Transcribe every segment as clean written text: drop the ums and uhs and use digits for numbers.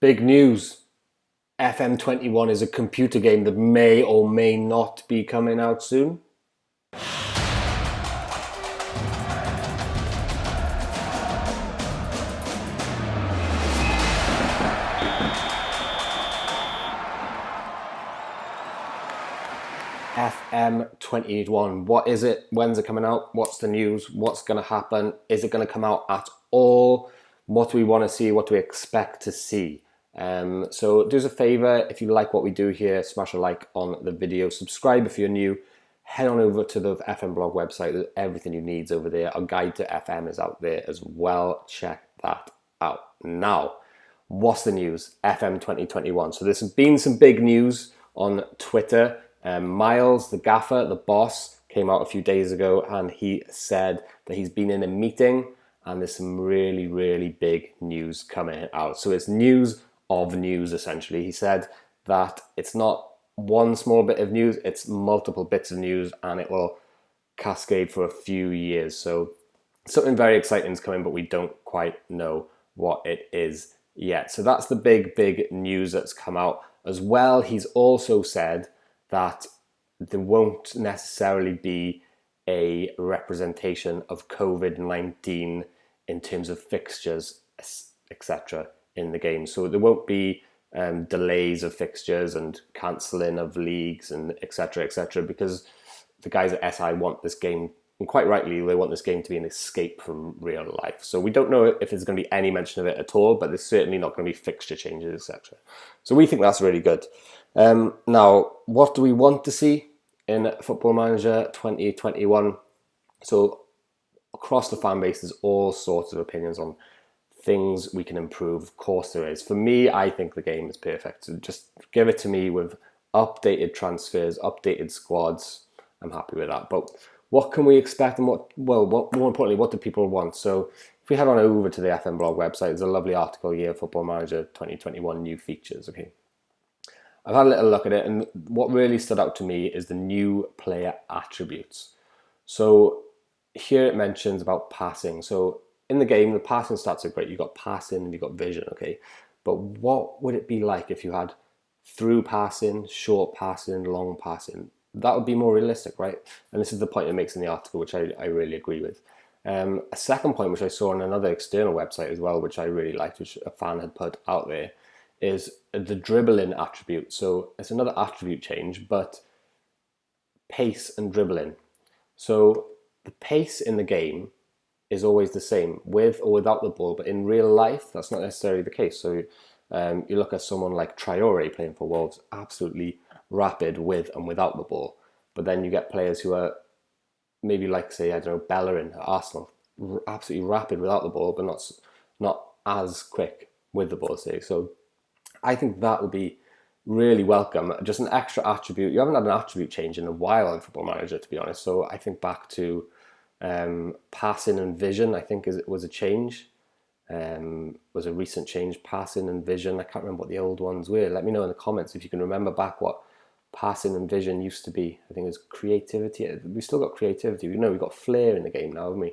Big news. FM21 is a computer game that may or may not be coming out soon. FM21. What is it? When's it coming out? What's the news? What's going to happen? Is it going to come out at all? What do we want to see? What do we expect to see? So do us a favor, if you like what we do here, smash a like on the video, subscribe if you're new, head on over to the FM blog website. There's everything you need over there. Our guide to FM is out there as well. Check that out. Now, what's the news? FM 2021. So there's been some big news on Twitter. Miles, the gaffer, the boss, came out a few days ago and he said that he's been in a meeting and there's some really, really big news coming out. So it's news of news, essentially. He said that it's not one small bit of news, it's multiple bits of news and it will cascade for a few years. So something very exciting is coming, but we don't quite know what it is yet. So that's the big news that's come out. As well, he's also said that there won't necessarily be a representation of COVID-19 in terms of fixtures, etc. in the game. So there won't be delays of fixtures and cancelling of leagues and etc. because the guys at SI want this game, and quite rightly, they want this game to be an escape from real life. So we don't know if there's going to be any mention of it at all, but there's certainly not going to be fixture changes, etc. So we think that's really good. Now, what do we want to see in Football Manager 2021? So across the fan base, there's all sorts of opinions on things we can improve. Of course there is. For me, I think the game is perfect. So just give it to me with updated transfers, updated squads. I'm happy with that. But what can we expect, and what more importantly, what do people want? So if we head on over to the FM blog website, there's a lovely article here, Football Manager 2021 new features. Okay, I've had a little look at it, and what really stood out to me is the new player attributes. So here it mentions about passing. So in the game, the passing stats are great. You've got passing and you've got vision, okay? But what would it be like if you had through passing, short passing, long passing? That would be more realistic, right? And this is the point it makes in the article, which I really agree with. A second point, which I saw on another external website as well, which I really liked, which a fan had put out there, is the dribbling attribute. So it's another attribute change, but pace and dribbling. So the pace in the game is always the same, with or without the ball, but in real life, that's not necessarily the case. So you look at someone like Traore playing for Wolves, absolutely rapid with and without the ball. But then you get players who are maybe like, say, I don't know, Bellerin at Arsenal, absolutely rapid without the ball, but not as quick with the ball, say. So I think that would be really welcome. Just an extra attribute. You haven't had an attribute change in a while in Football Manager, to be honest. So I think back to passing and vision, I think was a change. Was a recent change, passing and vision. I can't remember what the old ones were. Let me know in the comments if you can remember back what passing and vision used to be. I think it was creativity. We've still got creativity. We know we've got flair in the game now, haven't we?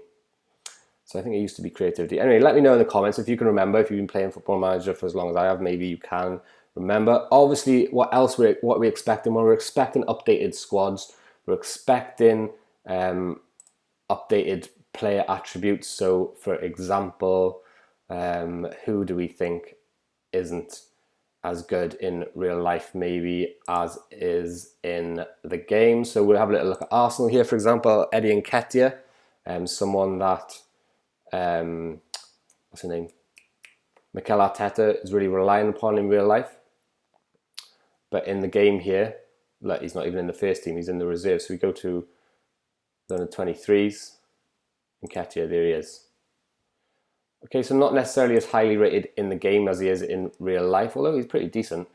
So I think it used to be creativity. Anyway, let me know in the comments if you can remember. If you've been playing Football Manager for as long as I have, maybe you can remember. Obviously, what we're expecting? Well, we're expecting updated squads. We're expecting updated player attributes. So, for example, who do we think isn't as good in real life maybe as is in the game? So we'll have a little look at Arsenal here, for example. Eddie Nketiah, someone that what's his name? Mikel Arteta is really relying upon in real life. But in the game here, like, he's not even in the first team, he's in the reserve. So we go to the 23s. Nketiah, there he is. Okay, so not necessarily as highly rated in the game as he is in real life, although he's pretty decent.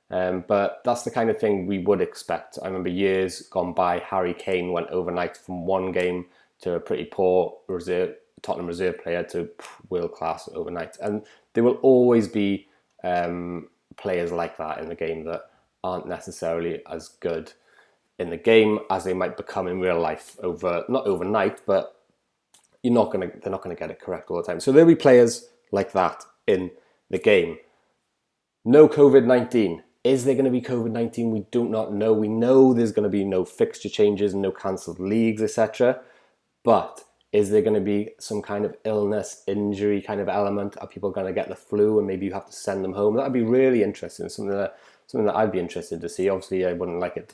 But that's the kind of thing we would expect. I remember years gone by, Harry Kane went overnight from one game to a pretty poor Tottenham reserve player to world class overnight. And there will always be players like that in the game that aren't necessarily as good in the game as they might become in real life not overnight, but they're not gonna get it correct all the time. So there'll be players like that in the game. No COVID-19. Is there going to be COVID-19? We do not know. We know there's going to be no fixture changes, no cancelled leagues, etc. But is there going to be some kind of illness, injury kind of element? Are people going to get the flu and maybe you have to send them home? That would be really interesting. Something that I'd be interested to see. Obviously, I wouldn't like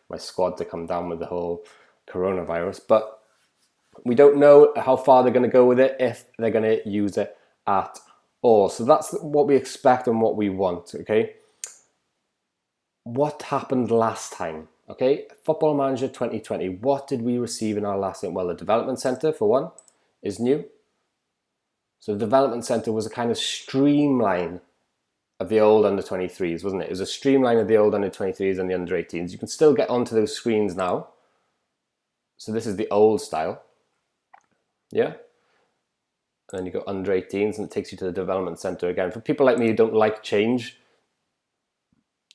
my squad to come down with the whole coronavirus, but we don't know how far they're going to go with it, if they're going to use it at all. So that's what we expect and what we want, okay? What happened last time? Okay, Football Manager 2020, what did we receive in our last game? Well, the Development Centre, for one, is new. So the Development Centre was a kind of streamline of the old under-23s, wasn't it? It was a streamline of the old under-23s and the under-18s. You can still get onto those screens now. So this is the old style. Yeah? And then you go under-18s and it takes you to the Development Centre again. For people like me who don't like change,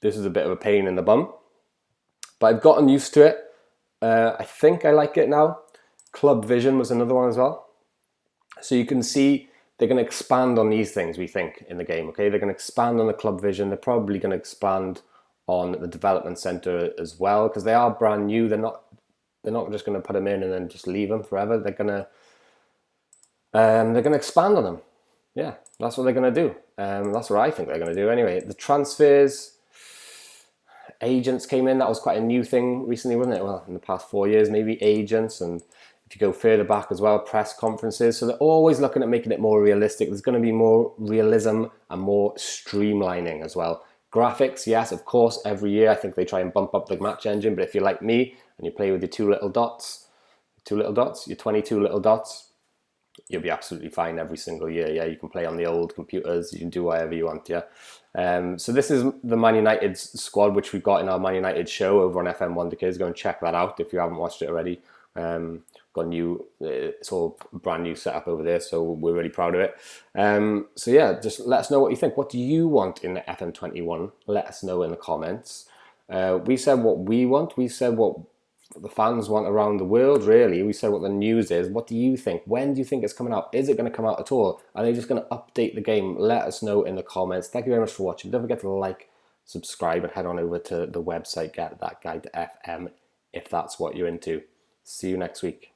this is a bit of a pain in the bum. But I've gotten used to it. I think I like it now. Club Vision was another one as well. So you can see they're going to expand on these things, we think, in the game. Okay, they're going to expand on the Club Vision. They're probably going to expand on the Development Centre as well, because they are brand new. They're not just going to put them in and then just leave them forever. They're going to expand on them. Yeah, that's what they're going to do. That's what I think they're going to do anyway. The transfers, agents came in. That was quite a new thing recently, wasn't it? Well, in the past 4 years, maybe agents, and if you go further back as well, press conferences. So they're always looking at making it more realistic. There's going to be more realism and more streamlining as well. Graphics, yes, of course, every year I think they try and bump up the match engine. But if you're like me and you play with your your 22 little dots, you'll be absolutely fine every single year. Yeah, you can play on the old computers. You can do whatever you want. Yeah. So this is the Man United squad, which we've got in our Man United show over on FM Wonder Kids. Go and check that out if you haven't watched it already. Got new, it's all brand new setup over there, so we're really proud of it. So yeah, just let us know what you think. What do you want in the FM21? Let us know in the comments. We said what we want. We said what the fans want around the world, really. We said what the news is. What do you think? When do you think it's coming out? Is it going to come out at all? Are they just going to update the game? Let us know in the comments. Thank you very much for watching. Don't forget to like, subscribe, and head on over to the website, Get That Guide to FM, if that's what you're into. See you next week.